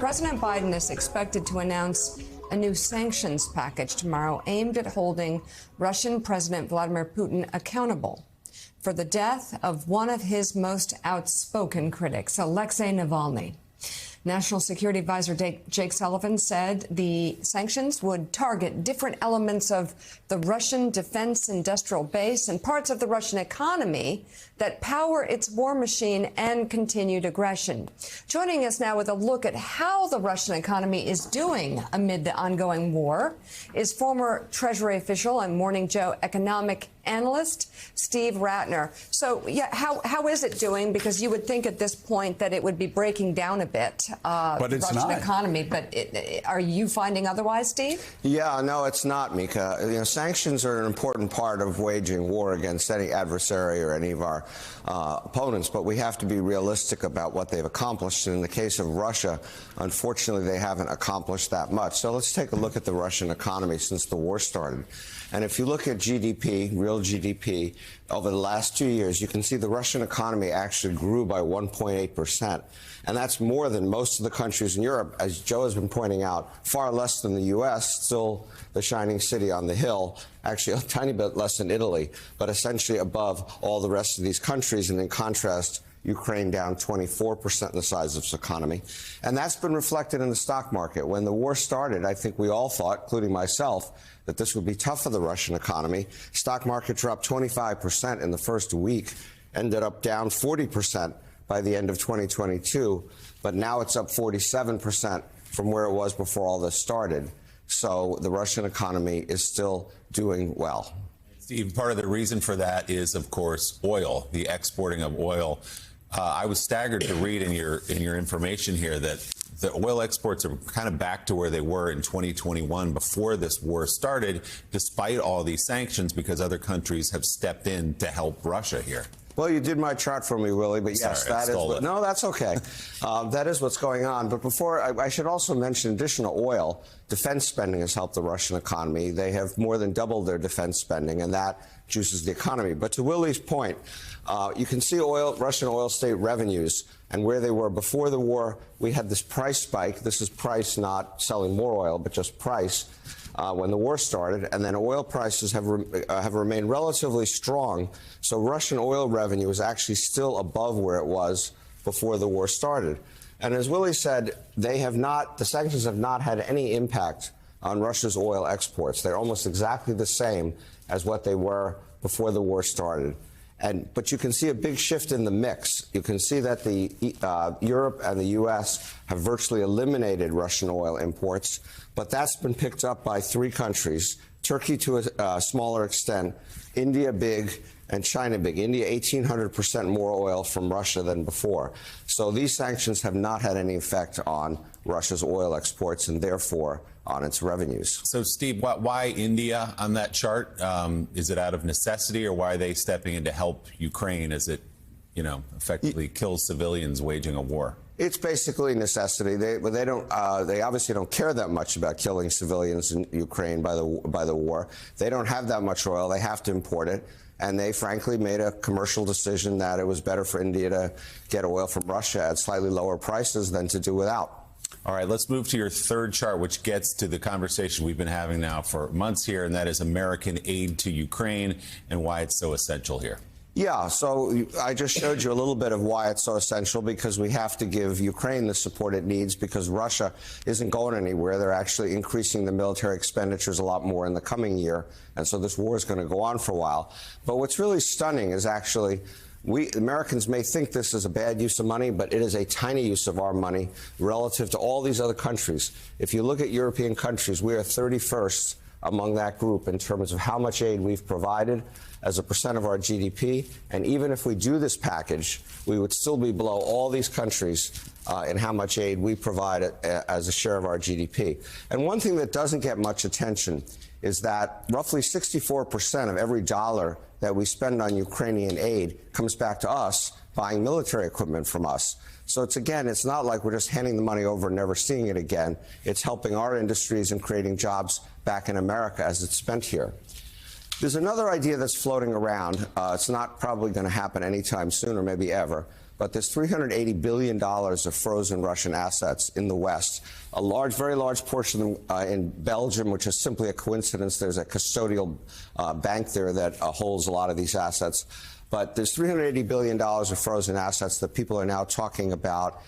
President Biden is expected to announce a new sanctions package tomorrow aimed at holding Russian President Vladimir Putin accountable for the death of one of his most outspoken critics, Alexei Navalny. National Security Advisor Jake Sullivan said the sanctions would target different elements of the Russian defense industrial base and parts of the Russian economy that power its war machine and continued aggression. Joining us now with a look at how the Russian economy is doing amid the ongoing war is former Treasury official and Morning Joe economic analyst Steve Rattner. So, yeah, how is it doing? Because you would think at this point that it would be breaking down a bit, but it's the Russian not. economy. But are you finding otherwise, Steve? Yeah, no, it's not, Mika. Sanctions are an important part of waging war against any adversary or any of our opponents, but we have to be realistic about what they've accomplished. And in the case of Russia, unfortunately, they haven't accomplished that much. So let's take a look at the Russian economy since the war started. And if you look at GDP, real GDP, over the last 2 years, you can see the Russian economy actually grew by 1.8%. And that's more than most of the countries in Europe, as Joe has been pointing out, far less than the U.S., still the shining city on the hill, actually a tiny bit less than Italy, but essentially above all the rest of these countries. And in contrast, Ukraine down 24% in the size of its economy. And that's been reflected in the stock market. When the war started, I think we all thought, including myself, that this would be tough for the Russian economy. Stock market dropped 25% in the first week, ended up down 40% by the end of 2022. But now it's up 47% from where it was before all this started. So the Russian economy is still doing well. Steve, part of the reason for that is, of course, oil, the exporting of oil. I was staggered to read in your information here that the oil exports are kind of back to where they were in 2021 before this war started, despite all these sanctions, because other countries have stepped in to help Russia here. Well, you did my chart for me, Willie, but yes, Sorry, that is what, no, that's okay. That is what's going on. But before, I should also mention additional oil. Defense spending has helped the Russian economy. They have more than doubled their defense spending, and that juices the economy. But to Willie's point, you can see Russian oil state revenues and where they were before the war. We had this price spike. This is price, not selling more oil, but just price. When the war started, and then oil prices have remained relatively strong. So Russian oil revenue is actually still above where it was before the war started. And as Willie said, the sanctions have not had any impact on Russia's oil exports. They're almost exactly the same as what they were before the war started. But you can see a big shift in the mix. You can see that Europe and the U.S. have virtually eliminated Russian oil imports, but that's been picked up by three countries, Turkey to a smaller extent, India big, and China big. India, 1,800% more oil from Russia than before. So these sanctions have not had any effect on Russia's oil exports and therefore on its revenues. So, Steve, why India on that chart? Is it out of necessity, or why are they stepping in to help Ukraine as it, effectively kills civilians waging a war? It's basically necessity. They obviously don't care that much about killing civilians in Ukraine by the war. They don't have that much oil. They have to import it. And they, frankly, made a commercial decision that it was better for India to get oil from Russia at slightly lower prices than to do without. All right, let's move to your third chart, which gets to the conversation we've been having now for months here, and that is American aid to Ukraine and why it's so essential here. Yeah, so I just showed you a little bit of why it's so essential, because we have to give Ukraine the support it needs, because Russia isn't going anywhere. They're actually increasing the military expenditures a lot more in the coming year, and so this war is going to go on for a while. But what's really stunning is actually we Americans may think this is a bad use of money, but it is a tiny use of our money relative to all these other countries. If you look at European countries, we are 31st among that group in terms of how much aid we've provided as a percent of our GDP. And even if we do this package, we would still be below all these countries in how much aid we provide as a share of our GDP. And one thing that doesn't get much attention is that roughly 64% of every dollar that we spend on Ukrainian aid comes back to us buying military equipment from us. So it's not like we're just handing the money over and never seeing it again. It's helping our industries and creating jobs back in America as it's spent here. There's another idea that's floating around. It's not probably going to happen anytime soon or maybe ever. but there's $380 billion of frozen Russian assets in the West. A large, very large portion in Belgium, which is simply a coincidence. There's a custodial bank there that holds a lot of these assets. But there's $380 billion of frozen assets that people are now talking about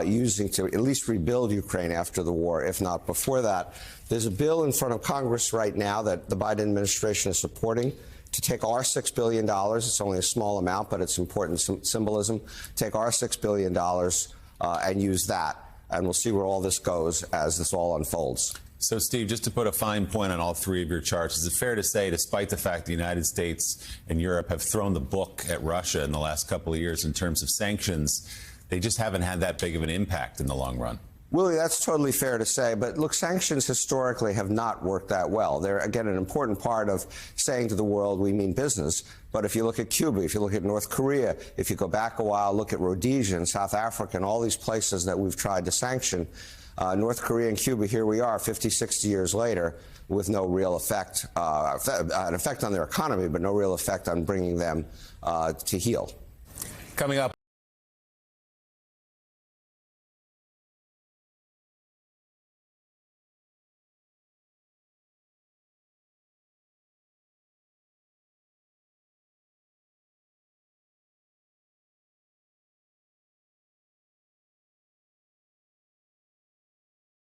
using to at least rebuild Ukraine after the war, if not before that. There's a bill in front of Congress right now that the Biden administration is supporting to take our $6 billion. It's only a small amount, but it's important symbolism. Take our $6 billion and use that. And we'll see where all this goes as this all unfolds. So, Steve, just to put a fine point on all three of your charts, is it fair to say, despite the fact the United States and Europe have thrown the book at Russia in the last couple of years in terms of sanctions, they just haven't had that big of an impact in the long run? Willie, that's totally fair to say. But look, sanctions historically have not worked that well. They're, again, an important part of saying to the world we mean business. But if you look at Cuba, if you look at North Korea, if you go back a while, look at Rhodesia and South Africa and all these places that we've tried to sanction, North Korea and Cuba, here we are 50, 60 years later with no real effect, an effect on their economy, but no real effect on bringing them to heel. Coming up.